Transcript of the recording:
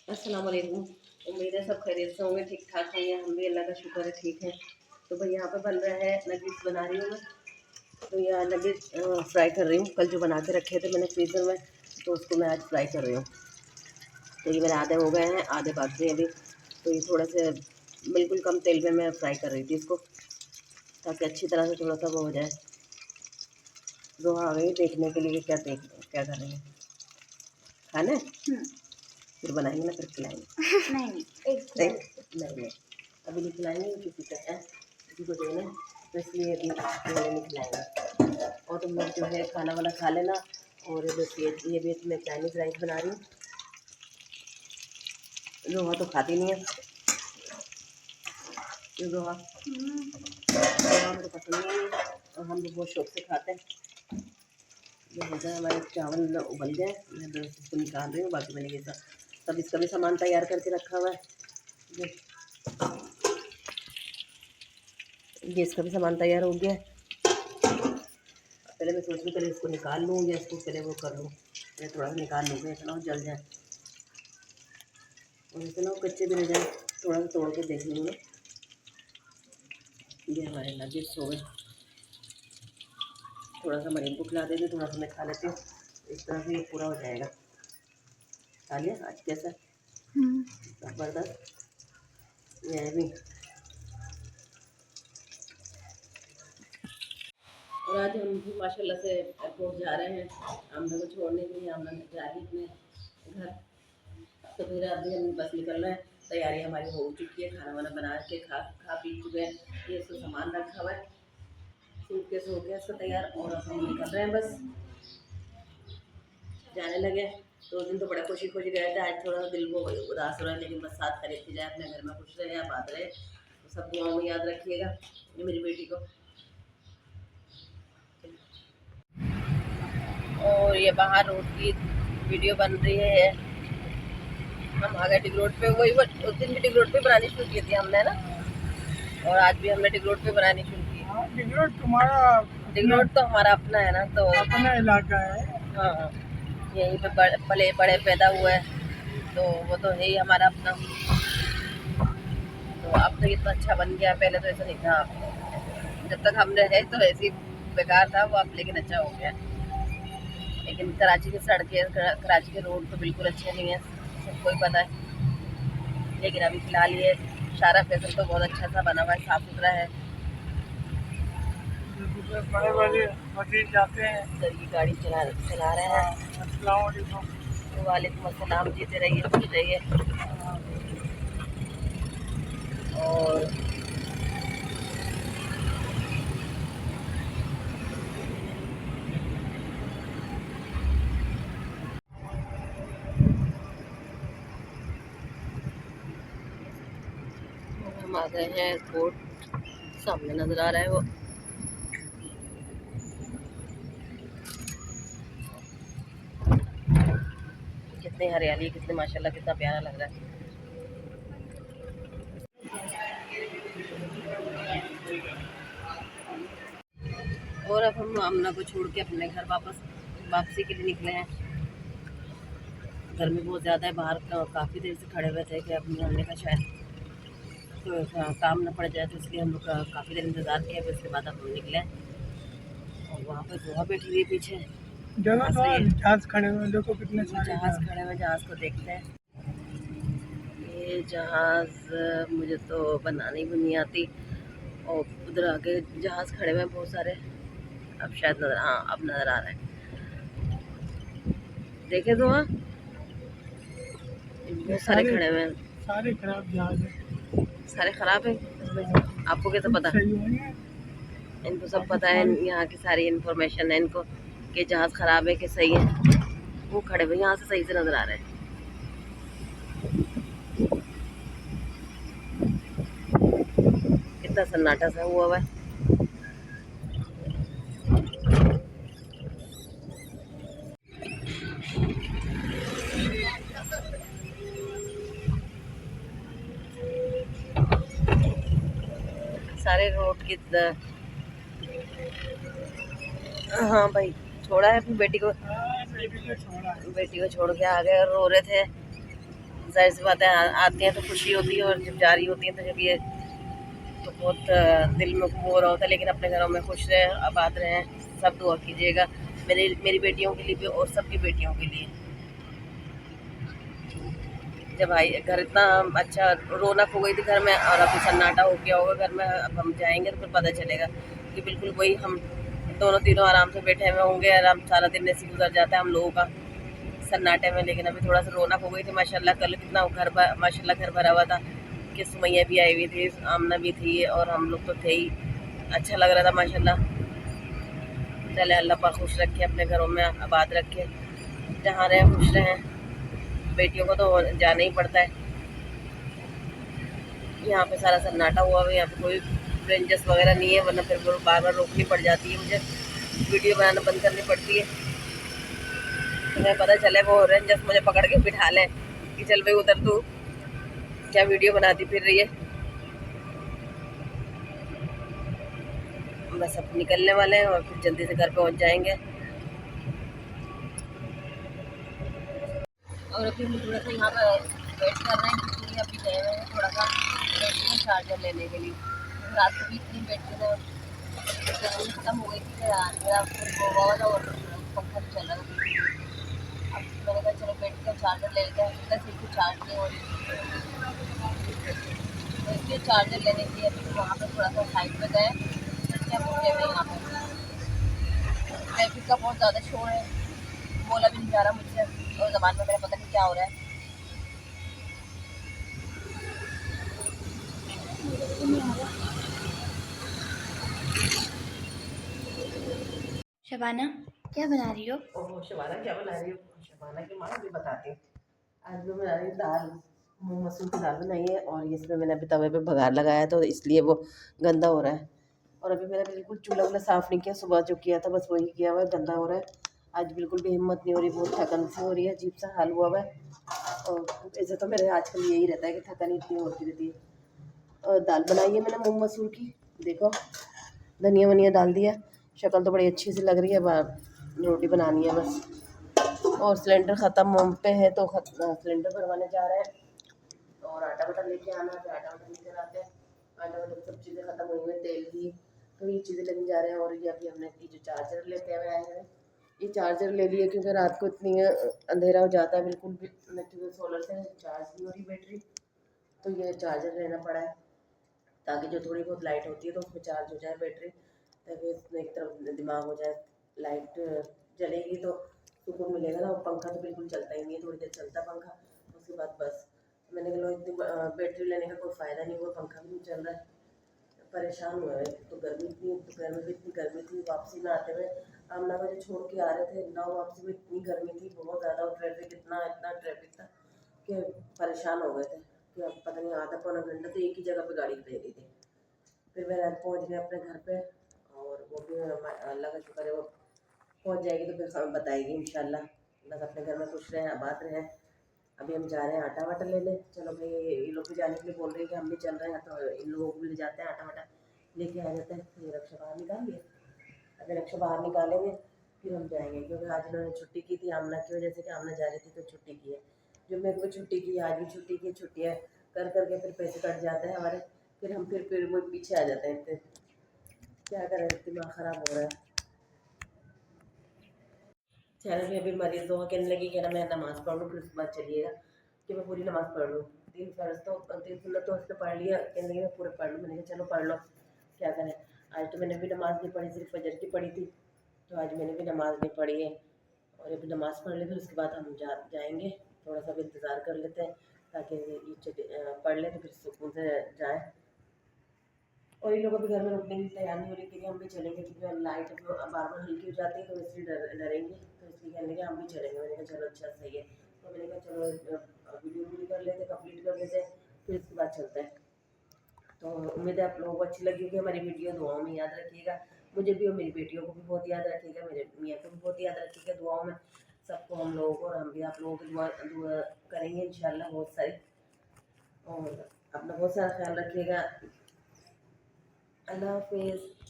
अस्सलाम वालेकुम। उम्मीद है सब खैरियत से होंगे, ठीक ठाक होंगे। हम भी अल्लाह का शुक्र है ठीक है। तो भाई यहाँ पे बन रहा है नगेट्स बना रही हूँ मैं। तो यहाँ नगेट्स फ्राई कर रही हूँ। कल जो बना के रखे थे मैंने फ्रीज़र में, तो उसको मैं आज फ्राई कर रही हूँ। तो ये मेरे आधे हो गए हैं, आधे बाकी हैं अभी। तो ये थोड़ा से बिल्कुल कम तेल में मैं फ्राई कर रही थी इसको, ताकि अच्छी तरह से थोड़ा सा वो हो जाए। रोहा आ गई देखने के लिए क्या क्या कर रही है। खाना है? फिर बनाएंगे ना, फिर खिलाएंगे। नहीं, अभी नहीं खिलाएंगे, किसी का है, किसी को देना है, तो इसलिए अभी मैंने नहीं खिलाएंगे। और तुम लोग जो है खाना वाना खा लेना। और बस ये भी मैं चाइनीज़ राइस बना रही हूँ। रोहा तो खाती नहीं है, रोहा मुझे पसंद नहीं है, और हम लोग बहुत शौक से खाते हैं। ये हो जाए हमारे चावल उबल गए, मैं बस इसको निकाल रही हूँ। बाकी मैंने ये सब इसका भी सामान तैयार करके रखा हुआ है। ये इसका भी सामान तैयार हो गया है। पहले मैं सोच रही पहले इसको निकाल लूँ या इसको पहले वो कर लूँ। पहले थोड़ा सा निकाल लूँगा, इतना वो जल जाए और इतना वो कच्चे भी रह जाए। थोड़ा सा तोड़ के देख लूँगा। ये हमारे नगेट्स हो गए। थोड़ा सा मरीन को खिला देते, थोड़ा सा मैं खा लेती हूँ। इस तरह से ये पूरा हो जाएगा। खा लिया आज कैसा ज़बरदस्त ये भी। और आज हम भी माशाल्लाह से एयरपोर्ट जा रहे हैं आमना को छोड़ने के लिए। आमना जा रही है अपने घर। तो फिर अभी हम बस निकल रहे हैं। तैयारी हमारी हो चुकी है, खाना वाना बना के खा पी चुके हैं। ये सब सामान रखा हुआ है, सूटकेस हो गया इसका तैयार। और अब हम निकल रहे हैं, बस जाने लगे। तो उस दिन तो बड़ा खुशी खुशी गए थे, आज थोड़ा सा दिल वो उदास हो रहा है। लेकिन बस साथ खरीदती जाए, अपने घर में खुश रहे, आबाद रहे। तो सब दुआओं में याद रखिएगा ये मेरी बेटी को। और ये बाहर रोड की वीडियो बन रही है। हम आ गए टिक रोड पे। वही उस दिन भी टिक रोड पे बनानी शुरू की थी हमने ना, और आज भी हमने टिक रोड पे बनानी शुरू की। टिक रोड तुम्हारा? टिक रोड तो हमारा अपना है ना, तो अपना इलाका है। हाँ, यहीं पे पले बड़े पैदा हुआ है, तो वो तो है ही हमारा अपना। तो अब तो इतना अच्छा बन गया, पहले तो ऐसा नहीं था। जब तक हमने है तो ऐसे ही बेकार था वो, अब लेकिन अच्छा हो गया। लेकिन कराची की सड़कें, कराची के रोड तो बिल्कुल अच्छे नहीं है, सबको ही पता है। लेकिन अभी फिलहाल ये शारा फैसल तो बहुत अच्छा सा बना हुआ है, साफ सुथरा है। बड़े बड़े वकील जाते हैं, सर की गाड़ी चला रहे हैं। अस्सलाम वालेकुम। वालेकुम अस्सलाम। जीते रहिए, खुश रहिए। और हम आ गए हैं एयरपोर्ट, सामने नजर आ रहा है वो। कितनी हरियाली, कितनी माशाल्लाह, कितना प्यारा लग रहा है। और अब हम आमना को छोड़ के अपने घर वापसी के लिए निकले हैं। गर्मी बहुत ज़्यादा है बाहर, काफ़ी देर से खड़े हुए थे कि अब हमने का शायद तो काम न पड़ जाए, तो इसलिए हम लोग काफ़ी देर इंतज़ार किया। फिर उसके बाद अब हम निकले। और वहाँ पर जोहा बैठी हुई पीछे जहाज़ खड़े हुए, देखो कितने जहाज़ खड़े हुए। जहाज़ को देखते हैं। ये जहाज़ मुझे तो बनानी भी नहीं आती। और उधर आगे जहाज़ खड़े हुए हैं बहुत सारे। अब शायद नजर, हाँ अब नज़र आ रहा है। देखे तो वहाँ बहुत सारे खड़े हुए हैं। सारे खराब जहाज है, सारे खराब है। आपको कैसे पता? इनको सब पता है, यहाँ की सारी इन्फॉर्मेशन है इनको कि जहाज़ खराब है कि सही है। वो खड़े हुए यहाँ से सही से नजर आ रहे हैं। कितना सन्नाटा सा हुआ हुआ है। सारे रोड की हाँ भाई, छोड़ा है अपनी बेटी को छोड़ के आ गए और रो रहे थे। जाहिर सी बात है आती हैं तो खुशी होती है, और जब जा रही होती हैं तो जब ये तो बहुत दिल में हो रहा होता है। लेकिन अपने घरों में खुश रहें, आबाद रहें, सब दुआ कीजिएगा मेरी बेटियों के लिए भी और सबकी बेटियों के लिए। जब भाई घर इतना अच्छा रौनक हो गई थी घर में, और अभी सन्नाटा हो गया होगा घर में, अब हम जाएंगे तो फिर पता चलेगा कि बिल्कुल वही हम दोनों तीनों आराम से बैठे हुए होंगे, आराम सारा दिन ऐसे गुजर जाता है हम लोगों का सन्नाटे में। लेकिन अभी थोड़ा सा रौनक हो गई थी माशाल्लाह। कल कितना माशाल्लाह घर भरा हुआ था कि सुमैया भी आई हुई थी, आमना भी थी, और हम लोग तो थे ही। अच्छा लग रहा था माशाल्लाह। चले अल्लाह पाक खुश रखे, अपने घरों में आबाद रखे, जहाँ रहें खुश रहें। बेटियों को तो जाना ही पड़ता है। यहाँ पे सारा सन्नाटा हुआ है, यहाँ पे कोई रेंजर्स वगैरह नहीं है, वरना फिर बार बार रोकनी पड़ जाती है, मुझे वीडियो बनाना बंद करनी पड़ती है। तुम्हें पता चले वो रेंजर्स मुझे पकड़ के बिठा लें कि चल भाई उधर तू क्या वीडियो बनाती फिर रही है। बस अब निकलने वाले हैं और फिर जल्दी से घर पहुँच जाएंगे। और अभी हम थोड़ा सा यहाँ पर वेट कर रहे हैं, क्योंकि अभी गए हुए हैं थोड़ा सा चार्जर लेने के लिए। रात को भी इतनी बैटरी में खत्म हो गई थी कि मेरा मोबाइल और पंखा भी चल रहा था। अब मैंने कहा चलो बैटरी का चार्जर ले लेते हैं, बस इसको चार्ज नहीं हो रही, तो इसलिए चार्जर लेने के लिए अभी वहाँ पर थोड़ा सा साइड में गए। क्या बोलते हैं यहाँ पर ट्रैफिक का बहुत ज़्यादा शोर है, बोला भी नहीं जा रहा मुझसे, और ज़बान में मेरा पता नहीं क्या हो रहा है। शबाना क्या बना रही हो? ओह शबाना क्या बना रही हो? शबाना की माँ भी बताती हूँ। आज मैं बना रही हूँ दाल, मूंग मसूर की दाल बनाई है, और इसमें मैंने अभी तवे पे बघार लगाया तो इसलिए वो गंदा हो रहा है। और अभी मैंने बिल्कुल चूल्हा वूल्हा साफ़ नहीं किया, सुबह जो किया था बस वही किया हुआ है, गंदा हो रहा है। आज बिल्कुल भी हिम्मत नहीं हो रही, बहुत थकन सी हो रही है, अजीब सा हाल हुआ हुआ है। और ऐसे तो मेरे आजकल यही रहता है कि थकन इतनी होती रहती है। और दाल बनाई है मैंने मूंग मसूर की, देखो धनिया वनिया डाल दिया, शक्ल तो बड़ी अच्छी सी लग रही है। रोटी बनानी है बस, और सिलेंडर ख़त्म पे है तो सिलेंडर भरवाने जा रहे हैं, और आटा वाटा लेके आना है, आटा वाटा लेकर आते हैं। आटा वाटा सब चीज़ें ख़त्म हुई हुई, तेल भी, तो ये चीज़ें लेने जा रहे हैं। और ये अभी हमने ये जो चार्जर लेते हुए आए हैं, ये चार्जर ले लिए क्योंकि रात को इतनी अंधेरा हो जाता है, बिल्कुल भी क्योंकि सोलर से चार्ज नहीं हो रही बैटरी, तो ये चार्जर लेना पड़ा है ताकि जो थोड़ी बहुत लाइट होती है तो उसमें चार्ज हो जाए बैटरी, ताकि उसमें एक तरफ दिमाग हो जाए। लाइट जलेगी तो सुकून मिलेगा ना, और पंखा तो बिल्कुल चलता ही नहीं है, थोड़ी देर चलता पंखा, उसके बाद बस। मैंने कहा लो इतनी बैटरी लेने का कोई फ़ायदा नहीं हुआ, पंखा भी नहीं चल रहा है, परेशान हुआ है। तो गर्मी इतनी, दोपहर में भी इतनी गर्मी थी, वापसी में आते हुए आमना को जो छोड़ के आ रहे थे ना, वापसी में इतनी गर्मी थी बहुत ज़्यादा, और ट्रैफिक इतना इतना ट्रैफिक था कि परेशान हो गए थे कि अब पता नहीं आधा पौना घंटा तो एक ही जगह पे गाड़ी रह रही थी। फिर मैं रात पहुँच गए अपने घर पे, और वो भी अल्लाह का शुक्र है वो पहुँच जाएगी तो फिर हमें बताएगी इंशाल्लाह। बस अपने घर में खुश रहें, आबाद रहें। अभी हम जा रहे हैं आटा वाटा लेने, चलो भाई ये लोग भी जाने के लिए बोल रहे हैं कि हम भी चल रहे हैं, तो इन लोगों को भी ले जाते हैं, आटा वाटा लेके आ जाते हैं। फिर रक्षा बाहर निकाल लिए, अगर रक्षा बाहर निकालेंगे फिर हम जाएंगे, क्योंकि आज इन्होंने छुट्टी की थी आमना की वजह से, कि आमना जा रही थी तो छुट्टी की है। जो मेरे को छुट्टी की, आज भी छुट्टी की, छुट्टियाँ कर करके फिर पैसे कट जाते हैं हमारे, फिर हम फिर वो पीछे आ जाते हैं। फिर क्या करें, दिमाग ख़राब हो रहा है। चैनल में अभी मरीज दुआ कहने लगी कि ना मैं नमाज़ पढ़ लूँ, फिर उसके बाद चलिएगा कि मैं पूरी नमाज़ पढ़ लूँ। 3 फ़र्ज़ तो 3 सुन्नत तो उसने पढ़ लिया, कहने लगी मैं पूरे पढ़ लूँ। मैंने कहा चलो पढ़ लो, क्या करें। आज तो मैंने भी नमाज़ नहीं पढ़ी, सिर्फ फजर की पढ़ी थी, तो आज मैंने भी नमाज़ नहीं पढ़ी है। और अभी नमाज़ पढ़ ले, फिर उसके बाद हम जाएंगे। थोड़ा सा भी इंतज़ार कर लेते हैं ताकि ये पढ़ लें तो फिर सुकून से जाएँ। और इन लोगों भी घर में रुकने की तैयार नहीं हो रही कि हम भी चलेंगे, क्योंकि लाइट बार बार हल्की हो जाती है तो इसलिए डरेंगे, तो इसलिए कहने लगे हम भी चलेंगे। मैंने कहा चलो अच्छा सही है, तो मैंने कहा चलो वीडियो पूरी कर लेते, कंप्लीट कर लेते, फिर इसके बाद चलते हैं। तो उम्मीद है आप लोगों को अच्छी लगी होगी हमारी वीडियो, दुआओं में याद रखिएगा मुझे भी, और मेरी बेटियों को भी बहुत याद रखिएगा, मेरे मियाँ को भी बहुत याद रखिएगा दुआओं में, सबको हम लोगों को, और हम भी आप लोगों की दुआ करेंगे इंशाल्लाह बहुत सारी। और अपना बहुत सारा ख्याल रखिएगा। अल्लाह हाफिज़।